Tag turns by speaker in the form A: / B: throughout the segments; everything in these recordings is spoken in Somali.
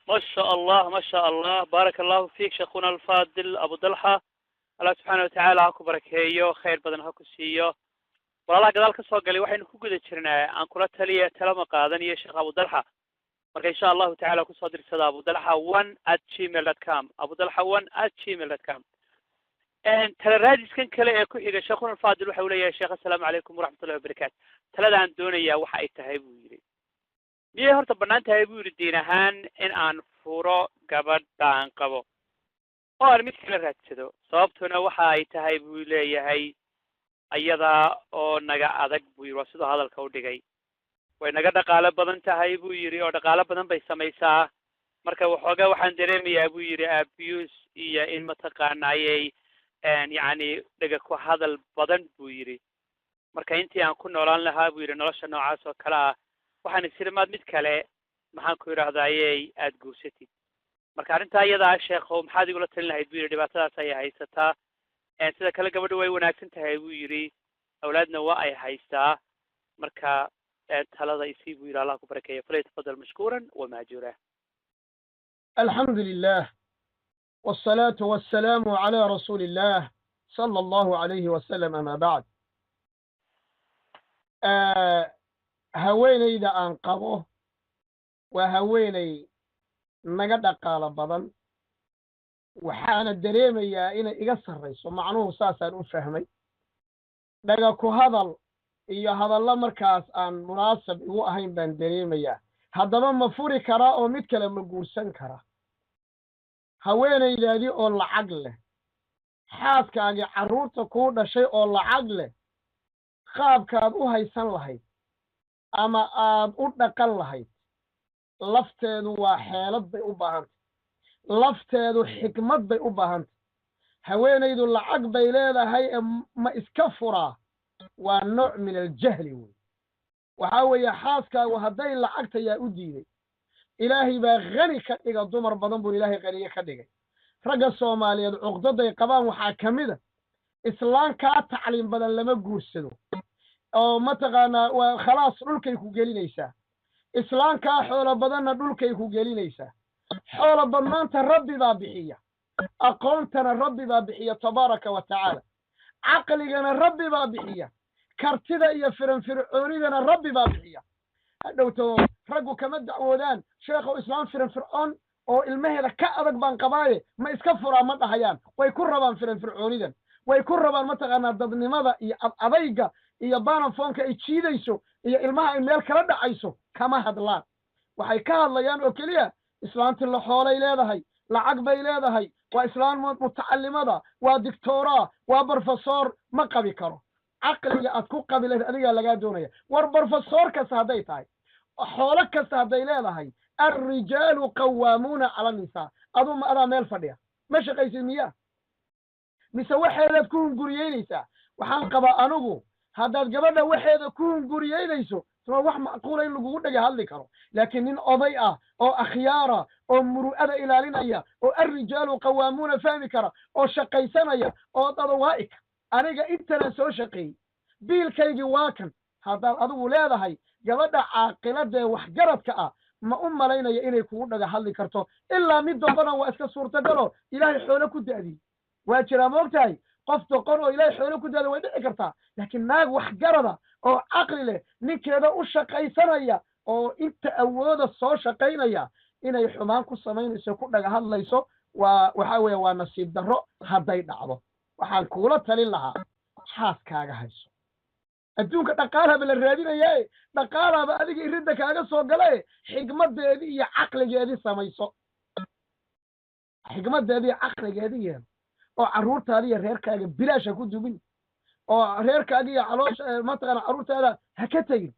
A: ما شاء الله ما شاء الله، بارك الله فيك شيخنا الفاضل أبو ضلحة. الله سبحانه وتعالى هاكو بركيو خير بدن هاكو سيو. والله قدال كسو قالي waxaynu ku guda jirnaa aan kula taliya talama qaadanayo sheekh Abu Dalha. marka insha Allah ta'ala ku soo dirsada Abu Dalha 1@gmail.com abudalha1@gmail.com. tala raadiskan kale ee ku xiga sheekhuna faadil waxa uu leeyahay sheekh assalaamu calaykum waraxmatullahi wabarakaatu. taladaan doonaya waxa ay tahay buu yiri miyay horta bannaan tahay buu yiri diin ahaan in aan furo gabadhaan qabo oo aan mid kale raadsado, sababtuna waxa ay tahay buu leeyahay ayada oo naga adag buu yiri, waa sidoo hadalka u dhigay. way naga dhaqaale badan tahay buu yiri oo dhaqaale badan bay samaysaa, marka waxoogaa waxaan dareemayaa buu yiri abuse iyo in mataqaanaayay yani dhaga ku hadal badan buu yiri. marka intii aan ku noolaan lahaa buu yiri nolosha noocaas oo kale ah waxaan isirimaad mid kale maxaan ku yidhaahdayay aada guursatid. marka arrintaa iyadaa sheekhow maxaad igula talin lahayd buu yiri, dhibaatadaas ayay haysataa. sida kale gabadha way wanaagsan tahay buu yiri, awlaadna waa ay haystaa. marka talada isii buu yiri allah ku barakeeyo. falyatafadal mashkuuran wamaajuura.
B: الحمد لله والصلاة والسلام على رسول الله صلى الله عليه وسلم. أما بعد، haweenayda aan qabo waa haweenay naga dhaqaalo badan, waxaana dareemayaa inay iga sarrayso. macnuhu saasaan u fahmay. dhaga ku hadal iyo hadallo markaas aan munaasab igu ahayn baan dareemayaa. haddaba ma furi karaa oo mid kale ma guursan karaa? haweenaydaadii oo lacag leh, xaaskaagii carruurta kuu dhashay oo lacag leh, qaabkaad u haysan lahayd ama aad u dhaqan lahayd lafteedu waa xeelad bay u baahantay, lafteedu xikmad bay u baahantay. haweenaydu lacag bay leedahay ma iska furaa? waa nooc min aljahli wey. waxaa weeye xaaskaagu hadday lacagta yaa u diiday. ilaahay baa khani ka dhiga, dumar badan buu ilaahay qaniye ka dhigay. ragga soomaaliyeed cuqdaday qabaan waxaa ka mid a islaan kaa tacliim badan lama guursado oo mataqaanaa waa khalaas dhulkay ku gelinaysaa. islaan kaa xoolo badanna dhulkay ku gelinaysaa. xoolo badnaanta rabbi baa bixiya, aqoontana rabbi baa bixiya tabaaraka wa tacaala, caqligana rabbi baa bixiya, kartida iyo firanfircoonidana rabbi baa bixiya. hadhowto raggu kama dacwoodaan sheekhow islaan firanfircoon oo ilmaheeda ka adag baan qabaaye ma iska furaa ma dhahayaan. way ku rabaan firanfircoonidan, way ku rabaan mataqaanaa dadnimada iyo adayga iyo baanafoonka ay jiidayso iyo ilmaha ay meel kala dhacayso kama hadlaan. waxay ka hadlayaan oo keliya islaanti la xoolay leedahay, lacag bay leedahay, waa islaan mutacalimada, waa dictoora, waa brofesor. ma qabi karo. caqliga aad ku qabi lahayd adigaa lagaa doonaya. war brofesor kasta hadday tahay, xoolo kasta hadday leedahay, alrijaalu qawaamuuna cala nisaa. aduu ma adaa meel fadhiya ma shaqaysid miyaa? mise waxeedaad ku hunguriyeynaysaa? waxaan qabaa anigu haddaad gabadha waxeeda ku hunguriyeynayso waa wax macquula in lagugu dhaga hadli karo. laakiin nin oday ah oo akhyaara oo muru'ada ilaalinaya oo alrijaalu qawaamuuna fahmi kara oo shaqaysanaya oo dadawaa'ik aniga intanaan soo shaqeeyey biilkaygii waa kan. haddaad adigu leedahay gabadha caaqiladee waxgaradka ah ma u malaynaya inay kugu dhaga hadli karto, ilaa mid dambana waa iska suurtagalo ilaahay xoolo ku da'diyey. waa jiraa moogtahay qof doqon oo ilaahay xoolo ku da'da way dhici kartaa, laakiin naag waxgarada oo caqli leh ninkeeda u shaqaysanaya oo inta awooda soo shaqaynaya inay xumaan ku samaynayso ku dhaga hadlayso waxaa weeye waa nasiib darro hadday dhacdo. waxaan kuula talin lahaa xaaskaaga hayso. adduunka dhaqaalaaba la raadinayaa, dhaqaalaaba adiga iridda kaaga soo gale. xigmadeedii iyo caqligeedii samayso, xigmadeedii iyo caqligeedii yeelo oo carruurtaada iyo reerkaaga bilaash ha ku dubin, oo reerkaaga iyo caloosha mataqaana carruurtaada ha ka tegin.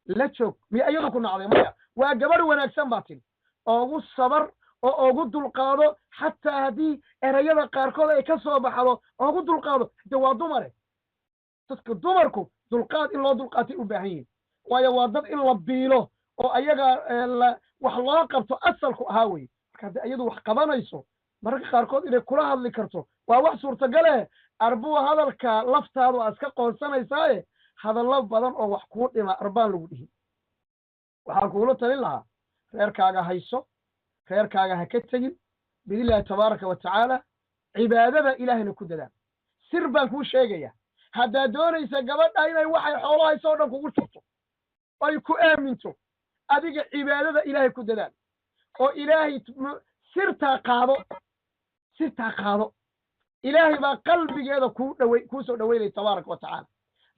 B: la joog. miya iyadu ku nacday? maya. waa gabadh wanaagsan baa tiri, oogu sabar oo ugu dulqaado, xataa haddii erayada qaarkood ay ka soo baxdo oogu dulqaado. de waa dumare. dadka dumarku dulqaad in loo dulqaatay u baahan yihin, waayo waa dad in la biilo oo ayaga wax loo qabto asalku ahaa weye. marka haddii iyadu wax qabanayso mararka qaarkood inay kula hadli karto waa wax suurtagale. arbuu hadalka laftaadu aad iska qoonsanaysaaye hadallo badan oo wax kuu dhima arbaan lagu dhihin. waxaan kuula talin lahaa reerkaaga hayso, khayrkaaga ha ka tegin biidnillahi tabaaraka wa tacaala cibaadada ilaahayna ku dadaal sir baan kuu sheegaya haddaad doonaysa gabadha inay waxay xoolahayso o dhan kugu shubto oy ku aaminto adiga cibaadada ilaahay ku dadaal oo ilaahay sirtaa qaado ilaahay baa qalbigeeda kuu soo dhaweynaya tabaaraka wa tacaala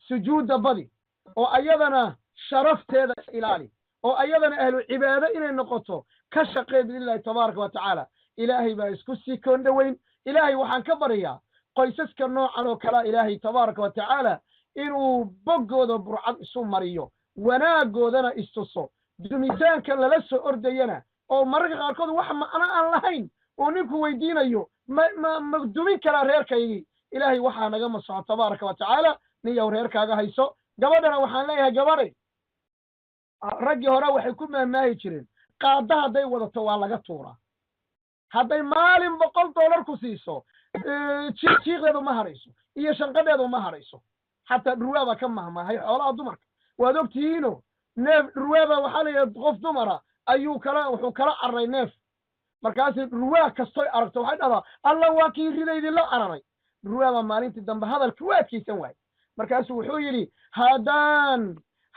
B: sujuudda badi oo ayadana sharafteeda ilaali oo ayadana ahlu cibaado inay noqoto ka shaqee biidnillahi tabaaraka wa tacaala ilaahay baa isku sii koon dhoweyn ilaahay waxaan ka baryaa qoysaska noocan oo kalea ilaahay tabaaraka wa tacaala inuu boggooda burcad isu mariyo wanaaggoodana istuso dumitaanka lala soo ordayana oo mararka qaarkood wax macno aan lahayn oo ninku weydiinayo ma dumin karaa reerkaygii ilaahay waxaa naga masaxo tabaaraka wa tacaala niyow reerkaaga hayso gabadhana waxaan leeyahay gabadhay raggii hore waxay ku maahmaahi jireen qaadda hadday wadato waa laga tuuraa hadday maalin $100 ku siiso jiiqdeedu ma harayso iyo shanqadheedu ma harayso xataa dhurwaaba ka mahmaahay xoolaha dumarka waad ogtihiino neef dhurwaaba waxaa la yidhaha qof dumara wuxuu kala cararay neef markaasi dhurwaa kastoy aragto waxay dhahdaa alla waa kii ridaydii la cararay dhurwaaba maalintii dambe hadalkii waa adkaysan waaye markaasuu wuxuu yidhi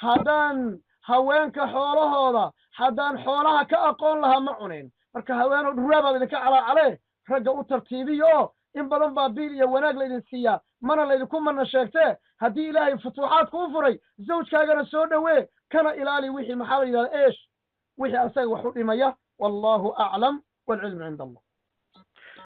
B: haddaan haweenka xoolahooda haddaan xoolaha ka aqoon lahaa ma cuneen marka haweenoo dhurwaabaad idinka calaacalee ragga u tartiibiyo oo in badan baa biil iyo wanaag laydin siiyaa mana laydinku mana sheegtee haddii ilaahay futuuxaad kuu furay zawjkaagana soo dhowee kana ilaali wixii maxaa la yidhahda wixii asaga wax u dhimaya wallaahu aclam waalcilmu cinda allah